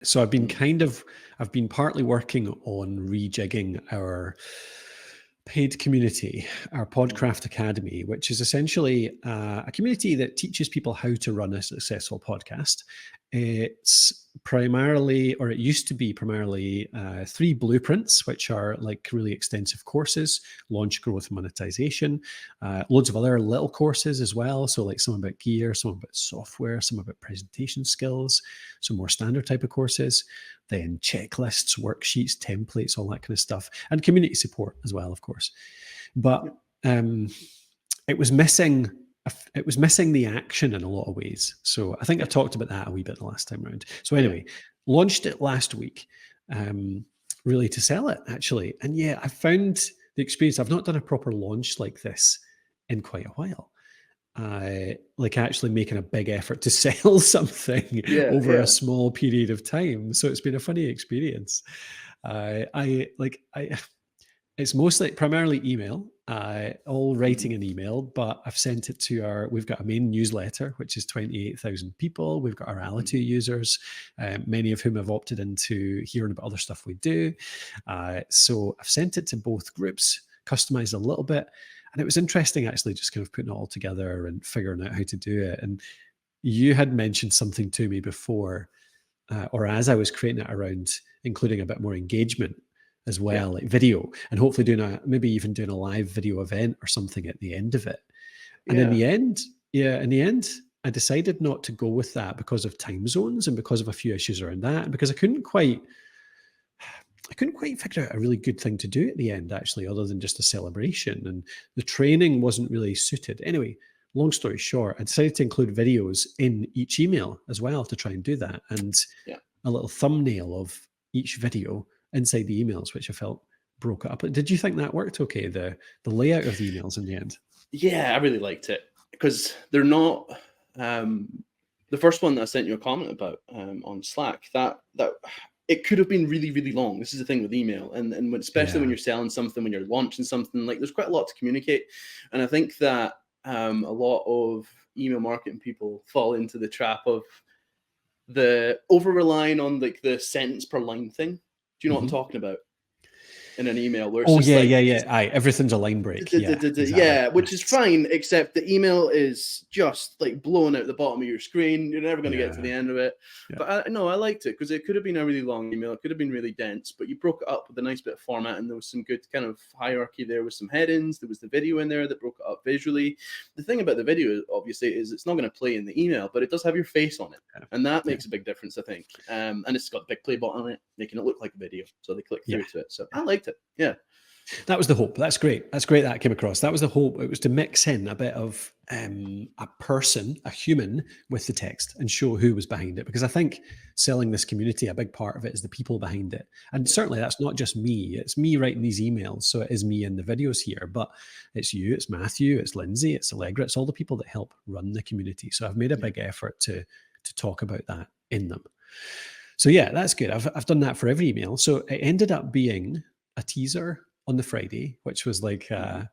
So I've been partly working on rejigging our paid community, our Podcraft Academy, which is essentially a community that teaches people how to run a successful podcast. It's primarily, or it used to be primarily, 3 blueprints, which are like really extensive courses: launch, growth, monetization, loads of other little courses as well. So like some about gear, some about software, some about presentation skills, some more standard type of courses, then checklists, worksheets, templates, all that kind of stuff, and community support as well, of course. But it was missing the action in a lot of ways. So I think I talked about that a wee bit the last time around. So anyway, launched it last week, really to sell it actually. And yeah, I found the experience, I've not done a proper launch like this in quite a while. Like actually making a big effort to sell something over a small period of time. So it's been a funny experience. It's mostly primarily email, all writing an email, but I've sent it to we've got a main newsletter, which is 28,000 people. We've got our Alitu users, many of whom have opted into hearing about other stuff we do. So I've sent it to both groups, customized a little bit. And it was interesting actually just kind of putting it all together and figuring out how to do it. And you had mentioned something to me before, or as I was creating it, around including a bit more engagement as well, like video, and hopefully maybe even doing a live video event or something at the end of it. And in the end, I decided not to go with that because of time zones and because of a few issues around that, and because I couldn't quite figure out a really good thing to do at the end, actually, other than just a celebration. And the training wasn't really suited. Anyway, long story short, I decided to include videos in each email as well to try and do that, and a little thumbnail of each video inside the emails, which I felt broke it up. Did you think that worked okay, the layout of the emails in the end? Yeah, I really liked it, because they're not the first one that I sent you a comment about on Slack, that it could have been really, really long. This is the thing with email, and especially when you're selling something, when you're launching something, like there's quite a lot to communicate. And I think that a lot of email marketing people fall into the trap of the over relying on like the sentence per line thing. Do you know what I'm talking about? In an email where it's everything's a line break. Which is fine, except the email is just like blowing out the bottom of your screen. You're never going to get to the end of it. But I liked it because it could have been a really long email. It could have been really dense, but you broke it up with a nice bit of format, and there was some good kind of hierarchy there with some headings. There was the video in there that broke it up visually. The thing about the video, obviously, is it's not going to play in the email, but it does have your face on it. And that makes a big difference, I think. And it's got a big play button on it, making it look like a video. So they click through to it. So I liked it. Yeah. That was the hope. That's great. That's great that came across. That was the hope. It was to mix in a bit of a person, a human, with the text and show who was behind it. Because I think selling this community, a big part of it is the people behind it. And certainly that's not just me. It's me writing these emails. So it is me in the videos here. But it's you, it's Matthew, it's Lindsay, it's Allegra. It's all the people that help run the community. So I've made a big effort to talk about that in them. So yeah, that's good. I've done that for every email. So it ended up being a teaser on the Friday, which was like, I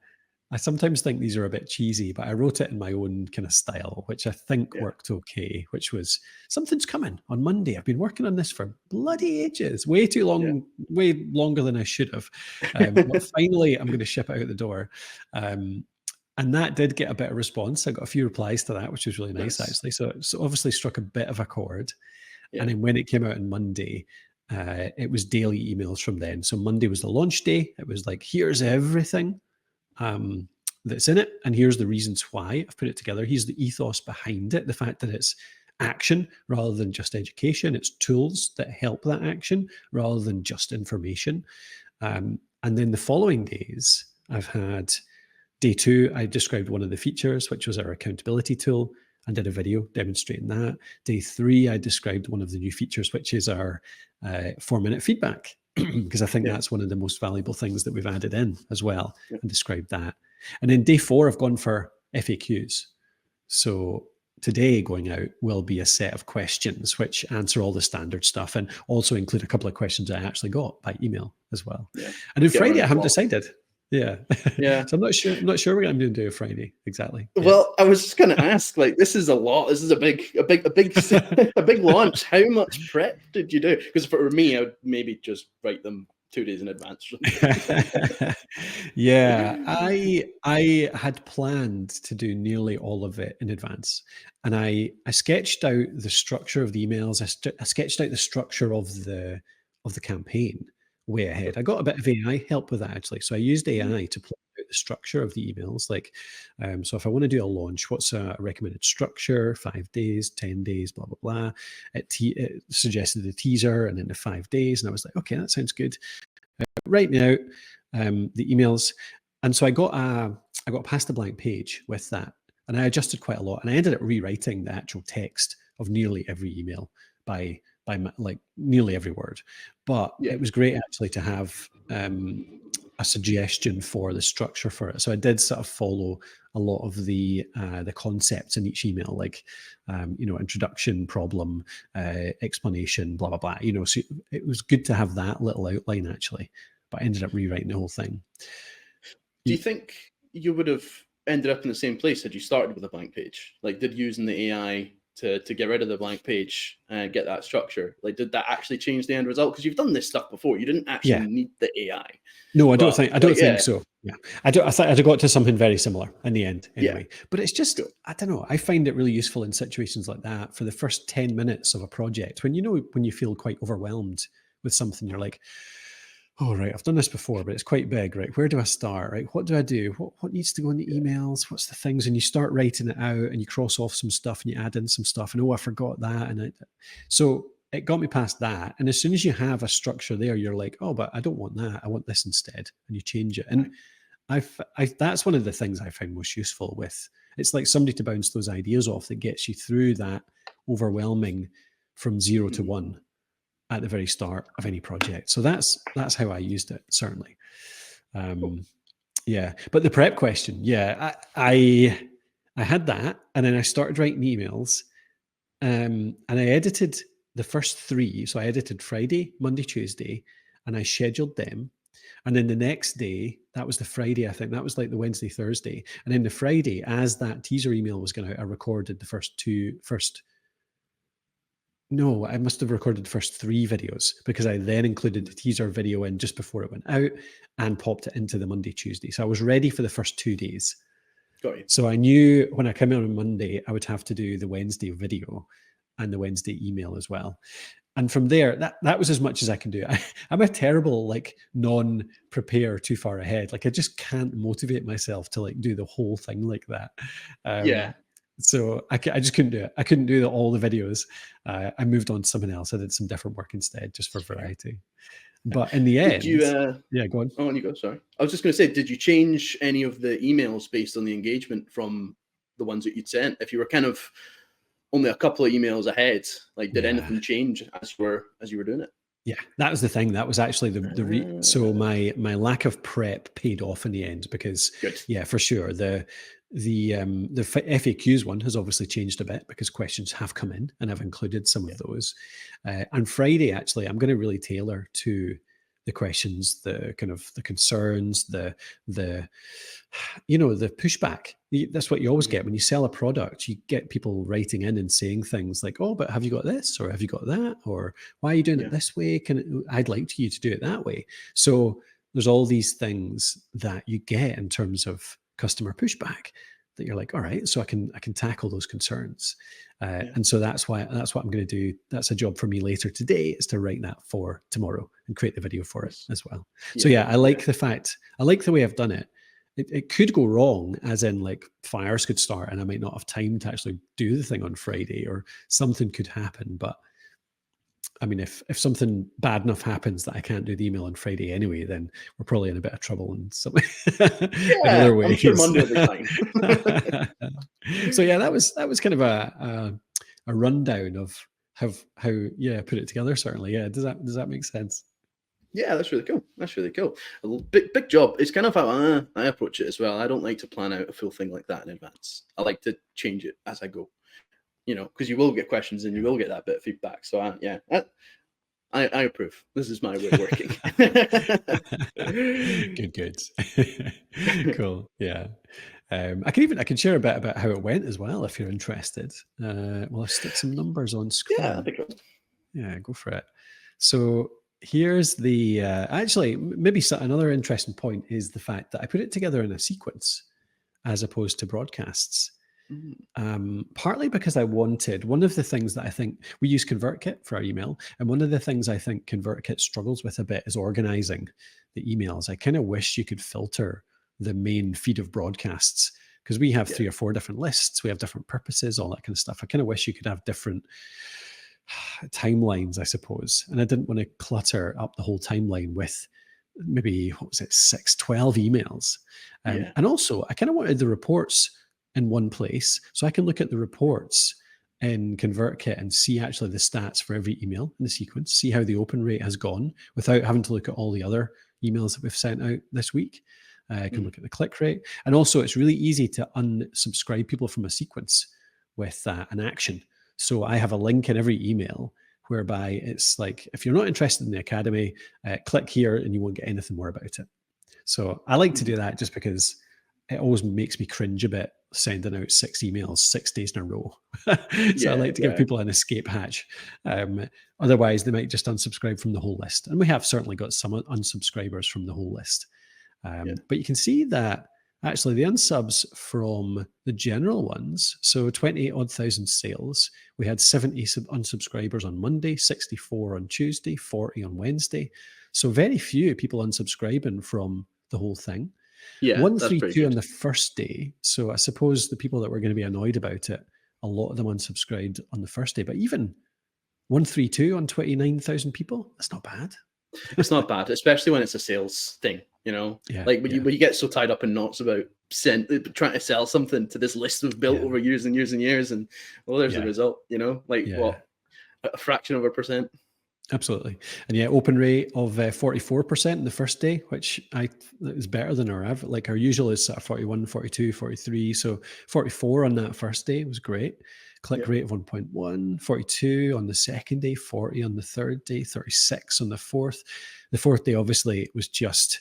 sometimes think these are a bit cheesy, but I wrote it in my own kind of style, which I think worked okay, which was something's coming on Monday. I've been working on this for bloody ages, way too long, way longer than I should have. But finally, I'm going to ship it out the door. And that did get a bit of response. I got a few replies to that, which was really nice, actually. So obviously struck a bit of a chord. Yeah. And then when it came out on Monday, it was daily emails from then. So Monday was the launch day. It was like, here's everything that's in it, and here's the reasons why I've put it together. Here's the ethos behind it, the fact that it's action rather than just education. It's tools that help that action rather than just information. And then the following days, I've had day 2, I described one of the features, which was our accountability tool, and did a video demonstrating that. Day 3, I described one of the new features, which is our 4-minute feedback, because I think that's one of the most valuable things that we've added in as well, and described that. And then day 4, I've gone for FAQs. So today going out will be a set of questions which answer all the standard stuff, and also include a couple of questions I actually got by email as well. Yeah. And then Friday, I haven't decided. Yeah. Yeah. So I'm not sure. I'm not sure what I'm going to do Friday exactly. Well, I was just going to ask, like, this is a lot. This is a big, a big launch. How much prep did you do? Because for me, I would maybe just write them 2 days in advance. Yeah, I had planned to do nearly all of it in advance, and I sketched out the structure of the emails. I sketched out the structure of the campaign way ahead. I got a bit of AI help with that actually. So I used AI to plan out the structure of the emails. Like, so if I want to do a launch, what's a recommended structure? 5 days, 10 days, blah blah blah. It suggested the teaser and then the 5 days, and I was like, okay, that sounds good. Write me out the emails, and so I got past a blank page with that, and I adjusted quite a lot, and I ended up rewriting the actual text of nearly every email by like nearly every word. But it was great actually to have a suggestion for the structure for it. So I did sort of follow a lot of the concepts in each email, like introduction, problem, explanation, blah blah blah. So it was good to have that little outline actually. But I ended up rewriting the whole thing. Do you think you would have ended up in the same place had you started with a blank page? Like, did using the AI to get rid of the blank page and get that structure, like, did that actually change the end result? Because you've done this stuff before. You didn't actually need the AI. No, I don't think so. Yeah, I thought I'd got to something very similar in the end anyway. But it's just, I don't know. I find it really useful in situations like that for the first 10 minutes of a project when you feel quite overwhelmed with something. You're like, oh, right, I've done this before, but it's quite big, right? Where do I start, right? What do I do? What needs to go in the emails? What's the things? And you start writing it out and you cross off some stuff and you add in some stuff and, oh, I forgot that. So it got me past that. And as soon as you have a structure there, you're like, oh, but I don't want that. I want this instead. And you change it. And that's one of the things I find most useful with. It's like somebody to bounce those ideas off that gets you through that overwhelming from 0 to 1 at the very start of any project. So that's how I used it, certainly. Yeah, but the prep question, I had that, and then I started writing emails, and I edited the first 3. So I edited Friday, Monday, Tuesday, and I scheduled them. And then the next day, that was the Friday, I think. That was like the Wednesday, Thursday. And then the Friday, as that teaser email was going out, I recorded the first No, I must have recorded the first 3 videos because I then included the teaser video in just before it went out and popped it into the Monday, Tuesday. So I was ready for the first 2 days. Got you. So I knew when I came out on Monday, I would have to do the Wednesday video and the Wednesday email as well. And from there, that was as much as I can do. I'm a terrible, like, non-prepare too far ahead. Like, I just can't motivate myself to like do the whole thing like that. So I just couldn't do it. I couldn't do all the videos. I moved on to something else. I did some different work instead, just for variety. But in the end, yeah, go on. Oh, you go. Sorry, I was just going to say, did you change any of the emails based on the engagement from the ones that you'd sent? If you were kind of only a couple of emails ahead, like, did anything change as you were doing it? Yeah, that was the thing. That was actually so my lack of prep paid off in the end because yeah, for sure the FAQs one has obviously changed a bit because questions have come in and I've included some of those. And Friday, actually, I'm going to really tailor to the questions, the kind of the concerns, the pushback. That's what you always get when you sell a product. You get people writing in and saying things like, "Oh, but have you got this? Or have you got that? Or why are you doing it this way? I'd like you to do it that way." So there's all these things that you get in terms of customer pushback that you're like, all right, so I can tackle those concerns. And so that's what I'm going to do. That's a job for me later today, is to write that for tomorrow and create the video for it as well. So I like the way I've done it. It could go wrong, as in like fires could start and I might not have time to actually do the thing on Friday, or something could happen. But I mean, if something bad enough happens that I can't do the email on Friday anyway, then we're probably in a bit of trouble in some in other ways. I'm sure Monday will be fine. So that was kind of a rundown of how I put it together. Certainly, yeah. Does that make sense? Yeah, that's really cool. That's really cool. A big job. It's kind of how I approach it as well. I don't like to plan out a full thing like that in advance. I like to change it as I go. Because you will get questions and you will get that bit of feedback. So I approve. This is my way of working. Good. Cool. Yeah. I can share a bit about how it went as well if you're interested. Well, I'll stick some numbers on screen. Yeah, I think Yeah, go for it. So here's the actually maybe another interesting point is the fact that I put it together in a sequence as opposed to broadcasts. Partly because I wanted, one of the things that I think we use ConvertKit for our email, and one of the things I think ConvertKit struggles with a bit is organizing the emails. I kind of wish you could filter the main feed of broadcasts because we have 3 or 4 different lists, we have different purposes, all that kind of stuff. I kind of wish you could have different timelines, I suppose, and I didn't want to clutter up the whole timeline with maybe 6, 12 emails. And also I kind of wanted the reports in one place so I can look at the reports in ConvertKit and see actually the stats for every email in the sequence, see how the open rate has gone without having to look at all the other emails that we've sent out this week. I can look at the click rate, and also it's really easy to unsubscribe people from a sequence with an action. So I have a link in every email whereby it's like, if you're not interested in the Academy, click here and you won't get anything more about it. So I like to do that just because it always makes me cringe a bit sending out 6 emails 6 days in a row. So I like to give people an escape hatch. Otherwise, they might just unsubscribe from the whole list. And we have certainly got some unsubscribers from the whole list. But you can see that actually the unsubs from the general ones, so 28,000 sales, we had 70 unsubscribers on Monday, 64 on Tuesday, 40 on Wednesday. So very few people unsubscribing from the whole thing. 132 on the first day. So I suppose the people that were going to be annoyed about it, a lot of them unsubscribed on the first day. But even 132 on 29,000 people, that's not bad. It's not bad, especially when it's a sales thing, you know? Like when you get so tied up in knots about trying to sell something to this list we've built over years and years and years, and well, there's the result, you know? Like what, a fraction of a percent? Absolutely. And open rate of 44% in the first day, which is better than our average. Like our usual is sort of 41, 42, 43. So 44 on that first day was great. Click rate of 1.1, 42 on the second day, 40 on the third day, 36 on the fourth. The fourth day, obviously, it was just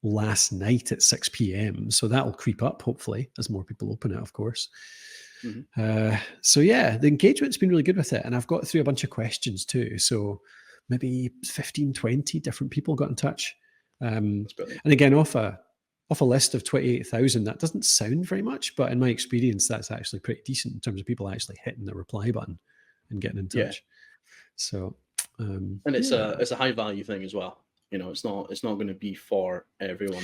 last night at 6 p.m. So that'll creep up, hopefully, as more people open it, of course. So the engagement's been really good with it. And I've got through a bunch of questions too. So maybe 15, 20 different people got in touch. And again, off a list of 28,000, that doesn't sound very much, but in my experience, that's actually pretty decent in terms of people actually hitting the reply button and getting in touch. So, and it's a high value thing as well. You know, it's not going to be for everyone.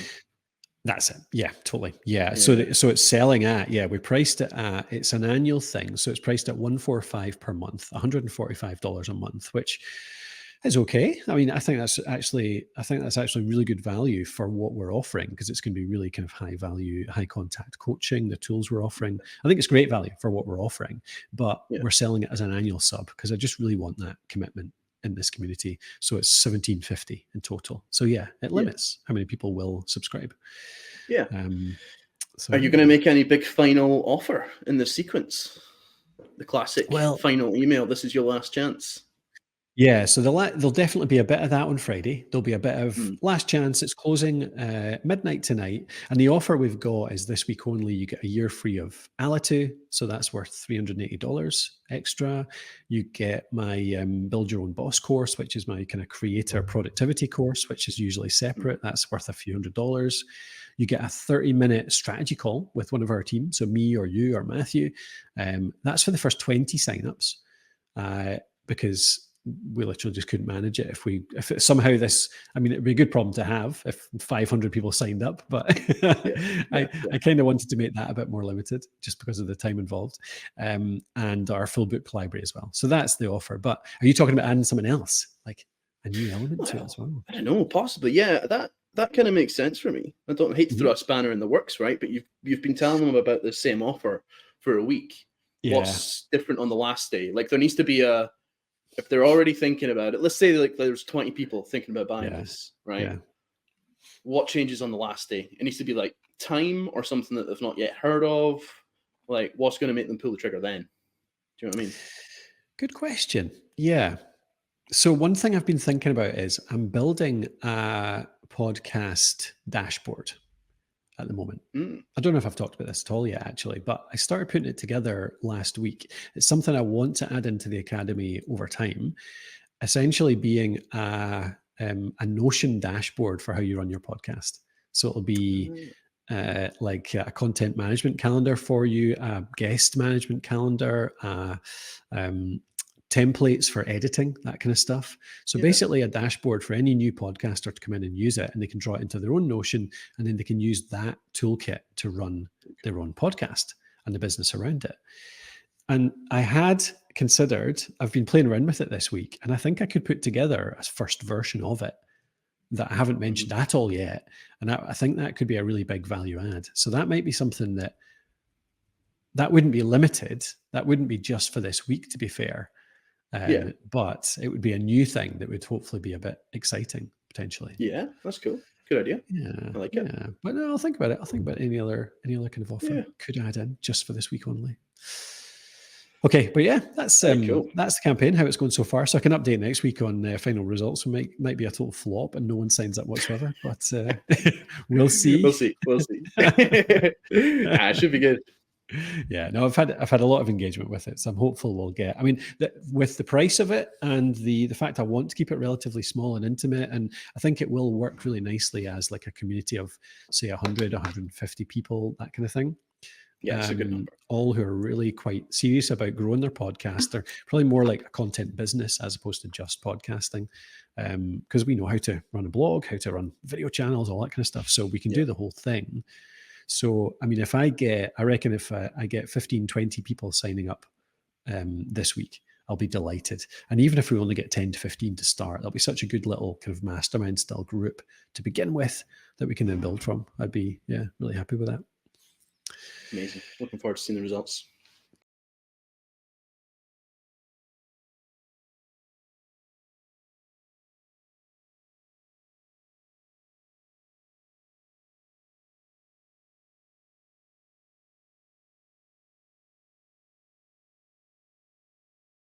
That's it. Yeah, totally. Yeah. So it's selling at, we priced it at, it's an annual thing. So it's priced at $145 per month, $145 a month, which is okay. I mean, I think that's actually really good value for what we're offering, because it's going to be really kind of high value, high contact coaching, the tools we're offering. I think it's great value for what we're offering, but we're selling it as an annual sub because I just really want that commitment in this community. So it's $1,750 in total. So it limits how many people will subscribe. So are you going to make any big final offer in the sequence? The classic final email, this is your last chance. Yeah, so there'll definitely be a bit of that on Friday. There'll be a bit of last chance. It's closing midnight tonight. And the offer we've got is this week only. You get a year free of Alitu. So that's worth $380 extra. You get my Build Your Own Boss course, which is my kind of creator productivity course, which is usually separate. That's worth a few $100s. You get a 30-minute strategy call with one of our team. So me or you or Matthew. That's for the first 20 signups because we literally just couldn't manage it. If somehow this, I mean, it'd be a good problem to have if 500 people signed up, but I kind of wanted to make that a bit more limited just because of the time involved, and our full book library as well. So that's the offer. But are you talking about adding something else, like a new element to it as well? I don't know, possibly. Yeah, that kind of makes sense for me. I don't hate to throw a spanner in the works, right? But you've been telling them about the same offer for a week. What's different on the last day? Like there needs to be if they're already thinking about it, let's say like there's 20 people thinking about buying this, right? Yeah. What changes on the last day? It needs to be like time or something that they've not yet heard of. Like what's going to make them pull the trigger then? Do you know what I mean? Good question. Yeah. So one thing I've been thinking about is I'm building a podcast dashboard at the moment. I don't know if I've talked about this at all yet, actually, but I started putting it together last week. It's something I want to add into the Academy over time, essentially being a Notion dashboard for how you run your podcast. So it'll be like a content management calendar for you, a guest management calendar, templates for editing, that kind of stuff. So basically a dashboard for any new podcaster to come in and use it, and they can draw it into their own Notion, and then they can use that toolkit to run their own podcast and the business around it. And I had considered, I've been playing around with it this week, and I think I could put together a first version of it that I haven't mentioned at all yet. And I think that could be a really big value add. So that might be something that wouldn't be limited. That wouldn't be just for this week, to be fair. But it would be a new thing that would hopefully be a bit exciting, potentially. Yeah, that's cool. Good idea. Yeah, I like it. Yeah. But no, I'll think about it. I'll think about any other kind of offer could add in just for this week only. Okay, but yeah, that's cool. That's the campaign, how it's going so far. So I can update next week on final results. It might be a total flop and no one signs up whatsoever, but we'll see. We'll see. It should be good. Yeah, no, I've had a lot of engagement with it, so I'm hopeful we'll get. I mean, with the price of it and the fact I want to keep it relatively small and intimate, and I think it will work really nicely as like a community of say 100, 150 people, that kind of thing. Yeah, it's a good number. All who are really quite serious about growing their podcast. They're probably more like a content business as opposed to just podcasting, because we know how to run a blog, how to run video channels, all that kind of stuff. So we can do the whole thing. So, I mean, if I reckon if I get 15, 20 people signing up this week, I'll be delighted. And even if we only get 10 to 15 to start, that'll be such a good little kind of mastermind style group to begin with that we can then build from. I'd be, really happy with that. Amazing. Looking forward to seeing the results.